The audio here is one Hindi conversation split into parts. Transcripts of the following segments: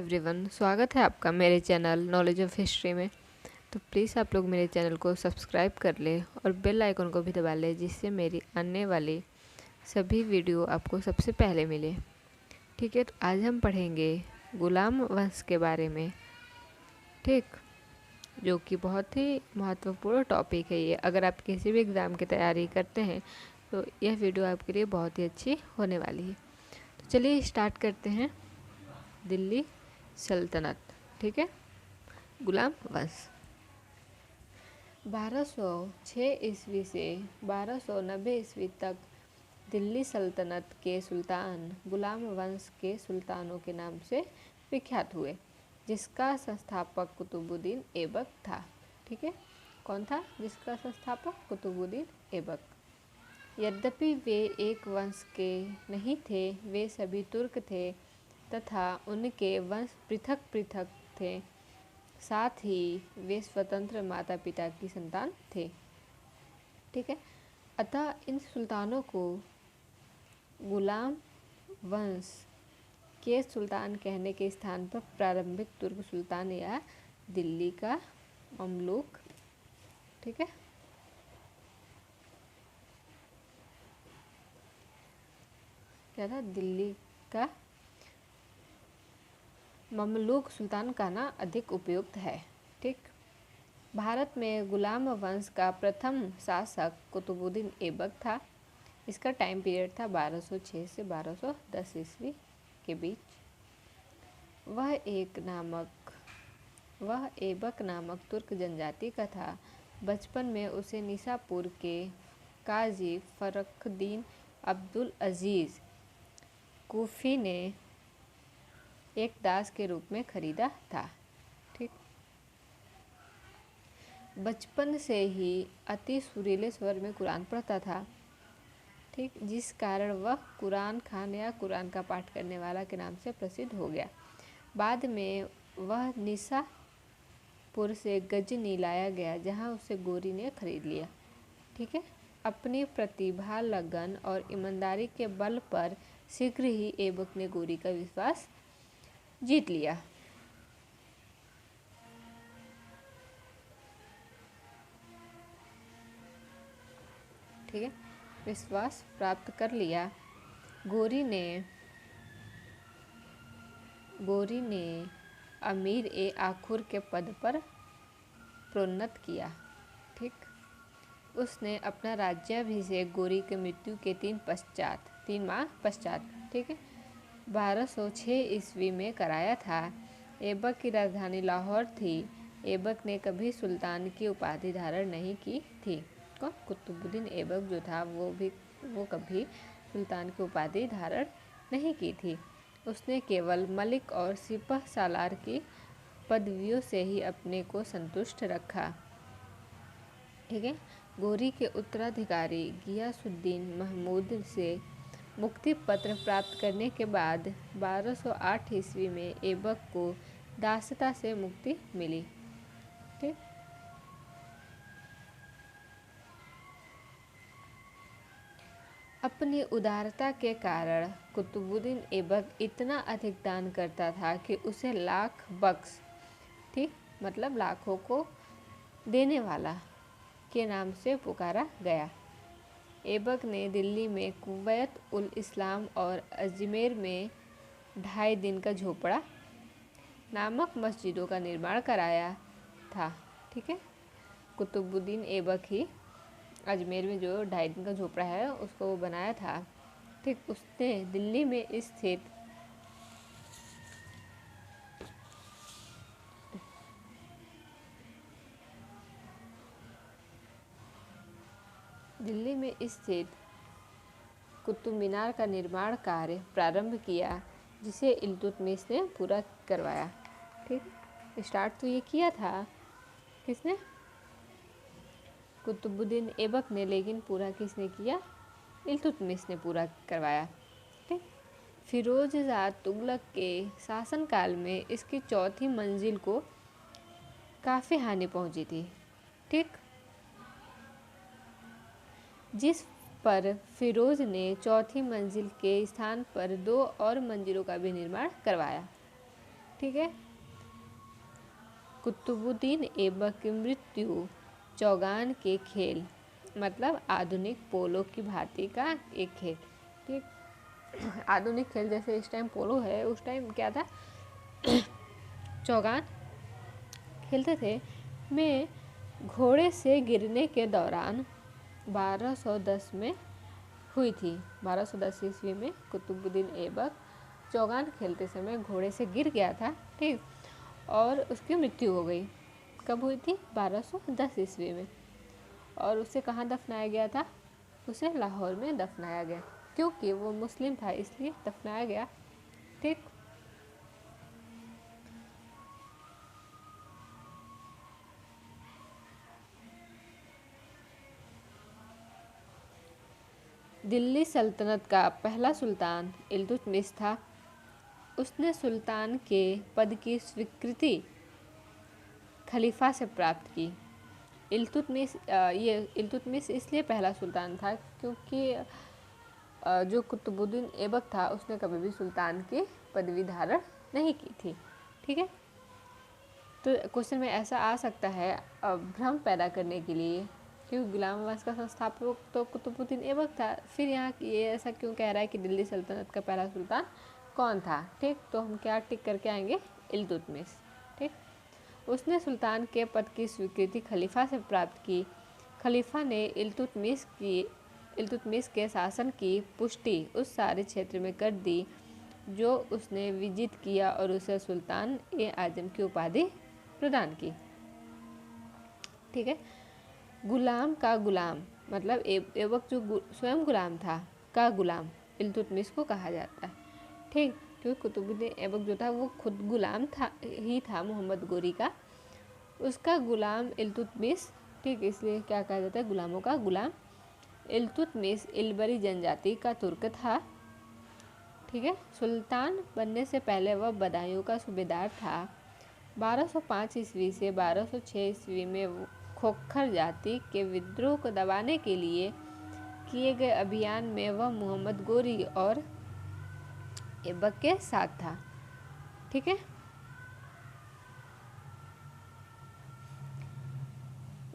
एवरीवन, स्वागत है आपका मेरे चैनल नॉलेज ऑफ हिस्ट्री में। तो प्लीज़ आप लोग मेरे चैनल को सब्सक्राइब कर ले और बेल आइकन को भी दबा ले, जिससे मेरी आने वाली सभी वीडियो आपको सबसे पहले मिले। ठीक है, तो आज हम पढ़ेंगे गुलाम वंश के बारे में। ठीक, जो कि बहुत ही महत्वपूर्ण टॉपिक है ये। अगर आप किसी भी एग्ज़ाम की तैयारी करते हैं तो यह वीडियो आपके लिए बहुत ही अच्छी होने वाली है। तो चलिए स्टार्ट करते हैं। दिल्ली सल्तनत। ठीक है, गुलाम वंश 1206 ईस्वी से 1290 ईस्वी तक दिल्ली सल्तनत के सुल्तान गुलाम वंश के सुल्तानों के नाम से विख्यात हुए, जिसका संस्थापक कुतुबुद्दीन ऐबक था। ठीक है, कौन था जिसका संस्थापक? कुतुबुद्दीन ऐबक। यद्यपि वे एक वंश के नहीं थे, वे सभी तुर्क थे तथा उनके वंश पृथक पृथक थे। साथ ही वे स्वतंत्र माता पिता की संतान थे। ठीक है, अतः इन सुल्तानों को गुलाम वंश के सुल्तान कहने के स्थान पर प्रारंभिक तुर्क सुल्तान या दिल्ली का ममलूक, ठीक है, क्या था? दिल्ली का ममलूक सुल्तान कहना अधिक उपयुक्त है। ठीक, भारत में गुलाम वंश का प्रथम शासक कुतुबुद्दीन ऐबक था। इसका टाइम पीरियड था 1206 से 1210 ईस्वी के बीच। वह ऐबक नामक तुर्क जनजाति का था। बचपन में उसे निसापुर के काजी फरुखुद्दीन अब्दुल अजीज कूफी ने एक दास के रूप में खरीदा था। ठीक, बचपन से ही अति सुरीले स्वर में कुरान पढ़ता था। ठीक, जिस कारण वह कुरान खान या कुरान का पाठ करने वाला के नाम से प्रसिद्ध हो गया। बाद में वह निसापुर से गजनी लाया गया, जहां उसे गोरी ने खरीद लिया। ठीक है, अपनी प्रतिभा, लगन और ईमानदारी के बल पर शीघ्र ही ऐबक ने गोरी का विश्वास जीत लिया। ठीक है, विश्वास प्राप्त कर लिया। गोरी ने अमीर ए आखुर के पद पर प्रोन्नत किया। ठीक, उसने अपना राज्याभिषेक गोरी की मृत्यु के 3 माह पश्चात, ठीक है, 1206 ईस्वी में कराया था। ऐबक की राजधानी लाहौर थी। ऐबक ने कभी सुल्तान की उपाधि धारण नहीं की थी। कौन? कुतुबुद्दीन ऐबक जो था वो कभी सुल्तान की उपाधि धारण नहीं की थी। उसने केवल मलिक और सिपह सालार की पदवियों से ही अपने को संतुष्ट रखा। ठीक है, गोरी के उत्तराधिकारी गियासुद्दीन महमूद से मुक्ति पत्र प्राप्त करने के बाद 1208 ईस्वी में ऐबक को दासता से मुक्ति मिली। ठीक, अपनी उदारता के कारण कुतुबुद्दीन ऐबक इतना अधिक दान करता था कि उसे लाख बख्श, ठीक, मतलब लाखों को देने वाला के नाम से पुकारा गया। ऐबक ने दिल्ली में कुवैत उल इस्लाम और अजमेर में 2.5 दिन का झोपड़ा नामक मस्जिदों का निर्माण कराया था। ठीक है, कुतुबुद्दीन ऐबक ही अजमेर में जो 2.5 दिन का झोपड़ा है उसको वो बनाया था। ठीक, उसने दिल्ली में स्थित कुतुब मीनार का निर्माण कार्य प्रारंभ किया, जिसे इल्तुतमिश ने पूरा करवाया। ठीक, स्टार्ट तो ये किया था किसने? कुतुबुद्दीन ऐबक ने, लेकिन पूरा किसने किया? इल्तुतमिश ने पूरा करवाया। ठीक, फिरोजशाह तुगलक के शासनकाल में इसकी चौथी मंजिल को काफ़ी हानि पहुंची थी। ठीक, जिस पर फिरोज ने चौथी मंजिल के स्थान पर 2 और मंजिलों का भी निर्माण करवाया। ठीक है। कुतुबुद्दीन ऐबक की मृत्यु चौगान के खेल, मतलब आधुनिक पोलो की भांति का एक खेल। ठीक, आधुनिक खेल जैसे इस टाइम पोलो है, उस टाइम क्या था, चौगान खेलते थे, में घोड़े से गिरने के दौरान 1210 में हुई थी। 1210 ईस्वी में कुतुबुद्दीन ऐबक चौगान खेलते समय घोड़े से गिर गया था, ठीक, और उसकी मृत्यु हो गई। कब हुई थी? 1210 ईस्वी में। और उसे कहाँ दफनाया गया था? उसे लाहौर में दफनाया गया, क्योंकि वो मुस्लिम था इसलिए दफनाया गया। ठीक, दिल्ली सल्तनत का पहला सुल्तान इल्तुतमिश था। उसने सुल्तान के पद की स्वीकृति खलीफा से प्राप्त की। इल्तुतमिश इसलिए पहला सुल्तान था क्योंकि जो कुतुबुद्दीन ऐबक था उसने कभी भी सुल्तान की पदवी धारण नहीं की थी। ठीक है, तो क्वेश्चन में ऐसा आ सकता है भ्रम पैदा करने के लिए, क्योंकि गुलाम वंश का संस्थापक तो कुतुबुद्दीन ऐबक था, फिर यहाँ ये ऐसा क्यों कह रहा है कि दिल्ली सल्तनत का पहला सुल्तान कौन था? ठीक, तो हम क्या टिक करके आएंगे? इल्तुतमिश। ठीक, उसने सुल्तान के पद की स्वीकृति खलीफा से प्राप्त की। खलीफा ने इल्तुतमिश के शासन की पुष्टि उस सारे क्षेत्र में कर दी जो उसने विजित किया और उसे सुल्तान ए आजम की उपाधि प्रदान की। ठीक है, गुलाम का गुलाम, मतलब ऐबक जो स्वयं गुलाम था का गुलाम इल्तुतमिश को कहा जाता है। ठीक, क्योंकि कुतुबुद्दीन ऐबक जो था वो खुद गुलाम था मोहम्मद गोरी का, उसका गुलाम इल्तुतमिश। ठीक, इसलिए क्या कहा जाता है? गुलामों का गुलाम। इल्तुतमिश इलबरी जनजाति का तुर्क था। ठीक है, सुल्तान बनने से पहले वह बदायूं का सूबेदार था। 1205 ईस्वी से 1206 ईस्वी में खोखर जाति के विद्रोह को दबाने के लिए किए गए अभियान में वह मोहम्मद गोरी और ऐबक के साथ था। ठीक है,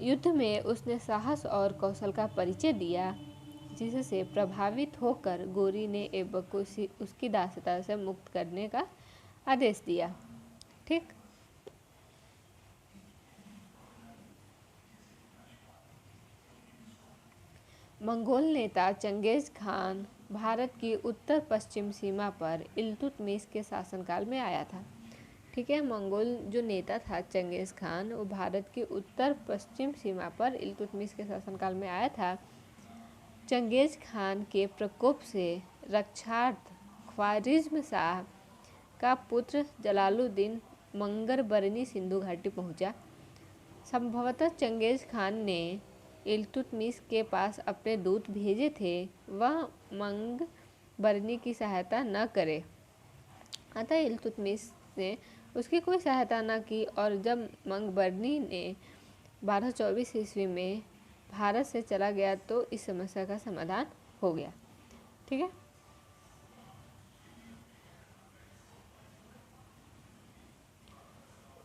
युद्ध में उसने साहस और कौशल का परिचय दिया, जिससे प्रभावित होकर गोरी ने ऐबक को उसकी दासता से मुक्त करने का आदेश दिया। ठीक, मंगोल नेता चंगेज खान भारत की उत्तर पश्चिम सीमा पर इल्तुतमिश के शासनकाल में आया था। ठीक है, मंगोल जो नेता था चंगेज खान, वो भारत की उत्तर पश्चिम सीमा पर इल्तुतमिश के शासनकाल में आया था। चंगेज खान के प्रकोप से रक्षार्थ ख्वारिज्म शाह का पुत्र जलालुद्दीन मंगरबरनी सिंधु घाटी पहुंचा। संभवतः चंगेज खान ने इल्तुतमिश के पास अपने दूत भेजे थे, वह मंगरबरनी की सहायता न करे, अतः इल्तुतमिश ने उसकी कोई सहायता न की, और जब मंगरबरनी ने 1224 ईस्वी में भारत से चला गया तो इस समस्या का समाधान हो गया। ठीक है,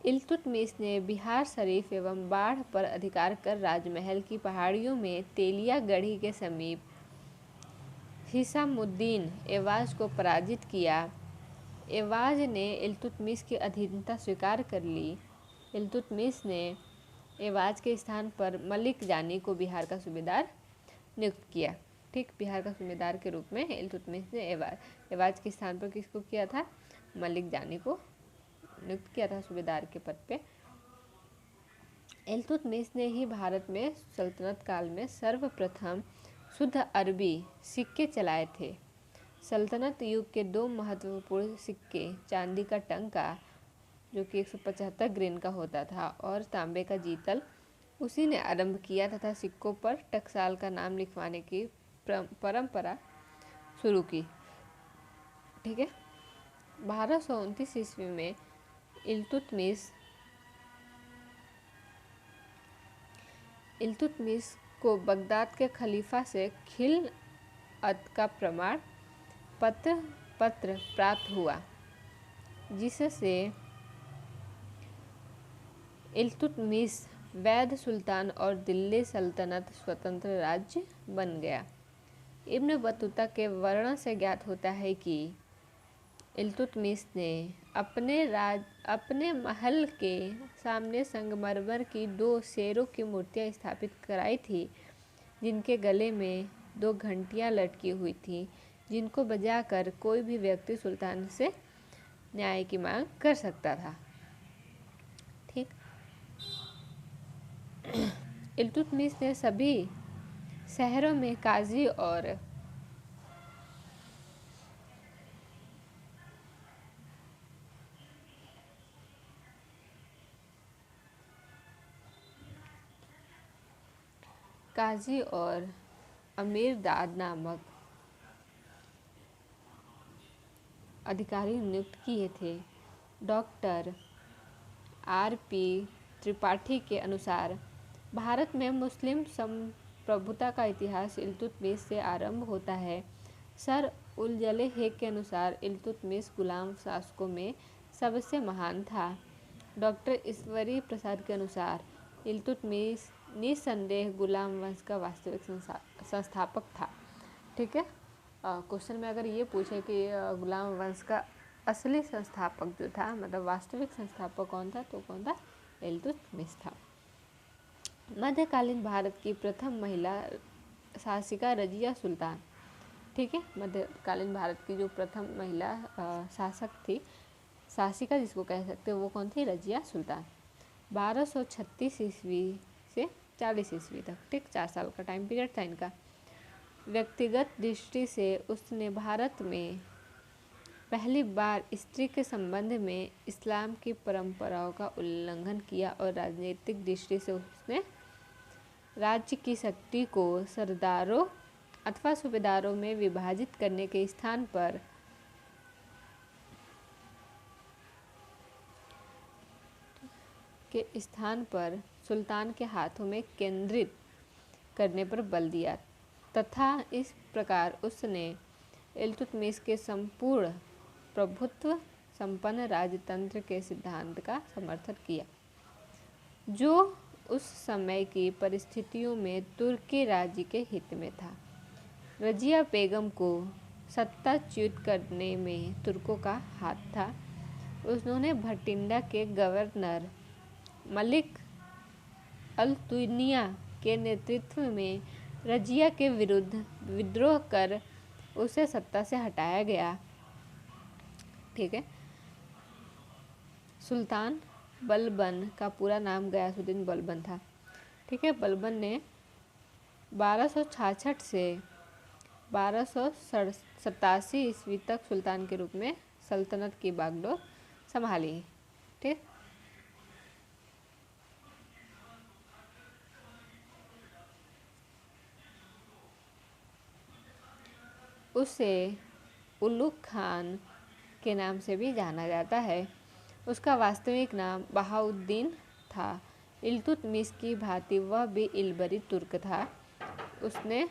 इल्तुतमिश ने बिहार शरीफ एवं बाढ़ पर अधिकार कर राजमहल की पहाड़ियों में तेलिया गढ़ी के समीप हिसामुद्दीन एवाज को पराजित किया। एवाज ने इल्तुतमिश की अधीनता स्वीकार कर ली। इल्तुतमिश ने एवाज के स्थान पर मलिक जानी को बिहार का सूबेदार नियुक्त किया। ठीक, बिहार का सूबेदार के रूप में इल्तुतमिश ने एवाज के स्थान पर किसको किया था? मलिक जानी को नियुक्त किया था सूबेदार के पद पे। इल्तुतमिश ने ही भारत में सल्तनत काल में सर्वप्रथम शुद्ध अरबी सिक्के चलाए थे। सल्तनत युग के दो महत्वपूर्ण सिक्के, चांदी का टंका जो कि 175 ग्रेन का होता था और तांबे का जीतल, उसी ने आरंभ किया तथा सिक्कों पर टकसाल का नाम लिखवाने की परंपरा शुरू की। ठीक है, 1229 ईस्वी में इल्तुतमिश को बगदाद के खलीफा से खिलअत का प्रमाण पत्र प्राप्त हुआ, जिससे इल्तुतमिश वैध सुल्तान और दिल्ली सल्तनत स्वतंत्र राज्य बन गया। इब्न बतूता के वर्णन से ज्ञात होता है कि इल्तुतमिश ने अपने महल के सामने संगमरमर की 2 शेरों की मूर्तियां स्थापित कराई थी, जिनके गले में 2 घंटियां लटकी हुई थीं, जिनको बजाकर कोई भी व्यक्ति सुल्तान से न्याय की मांग कर सकता था। ठीक। इल्तुतमिश ने सभी शहरों में काजी और अमीरदाद नामक अधिकारी नियुक्त किए थे। Doctor R.P. त्रिपाठी के अनुसार भारत में मुस्लिम संप्रभुता का इतिहास इल्तुतमिश से आरंभ होता है। सर उलजले हेग के अनुसार इल्तुतमिश गुलाम शासकों में सबसे महान था। डॉक्टर ईश्वरी प्रसाद के अनुसार इल्तुतमिश निस्संदेह गुलाम वंश का वास्तविक संस्थापक था। ठीक है। क्वेश्चन में अगर ये पूछे कि गुलाम वंश का असली संस्थापक जो था, मतलब वास्तविक संस्थापक कौन था, तो कौन था? इल्तुतमिश था। मध्यकालीन भारत की प्रथम महिला शासिका रजिया सुल्तान। ठीक है। मध्यकालीन भारत की जो प्रथम महिला शासक थी, शासिका जिसको कह सकते हैं, वो कौन थी? रजिया सुल्तान। 1236 ईस्वी से 40 ईस्वी तक। ठीक, 4 साल का टाइम पीरियड था इनका। व्यक्तिगत दृष्टि से उसने भारत में पहली बार स्त्री के संबंध में इस्लाम की परंपराओं का उल्लंघन किया और राजनीतिक दृष्टि से उसने राज्य की शक्ति को सरदारों अथवा सूबेदारों में विभाजित करने के स्थान पर सुल्तान के हाथों में केंद्रित करने पर बल दिया तथा इस प्रकार उसने इल्तुतमिश के संपूर्ण प्रभुत्व संपन्न राजतंत्र के सिद्धांत का समर्थन किया, जो उस समय की परिस्थितियों में तुर्की राज्य के हित में था। रजिया बेगम को सत्ताच्युत करने में तुर्कों का हाथ था। उन्होंने भटिंडा के गवर्नर मलिक अल-तुनिया के नेतृत्व में रजिया के विरुद्ध विद्रोह कर उसे सत्ता से हटाया गया। ठीक है। सुल्तान बलबन का पूरा नाम गयासुद्दीन बलबन था। ठीक है। बलबन ने 1266 से 1287 ईस्वी तक सुल्तान के रूप में सल्तनत की बागडोर संभाली। ठीक। उसे उलुग खान के नाम से भी जाना जाता है। उसका वास्तविक नाम बहाउद्दीन था। इल्तुतमिश की भांति वह भी इल्बरी तुर्क था। उसने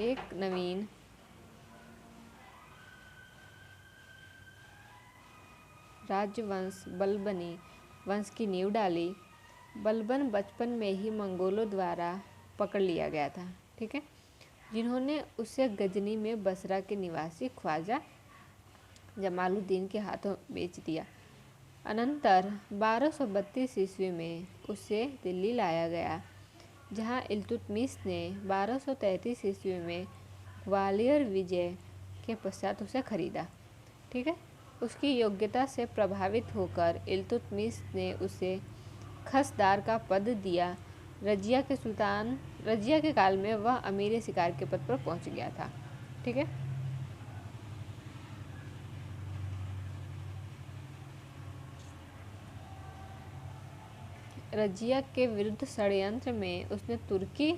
एक नवीन राजवंश बलबनी वंश की नींव डाली। बलबन बचपन में ही मंगोलों द्वारा पकड़ लिया गया था। ठीक है। जिन्होंने उसे गजनी में बसरा के निवासी ख्वाजा जमालुद्दीन के हाथों बेच दिया। अनंतर 1232 ईस्वी में उसे दिल्ली लाया गया, जहां इल्तुतमिश ने 1233 ईस्वी में ग्वालियर विजय के पश्चात उसे खरीदा। ठीक है। उसकी योग्यता से प्रभावित होकर इल्तुतमिश ने उसे खसदार का पद दिया। रजिया के काल में वह अमीर शिकार के पद पर पहुंच गया था। ठीक है। रजिया के विरुद्ध षड्यंत्र में उसने तुर्की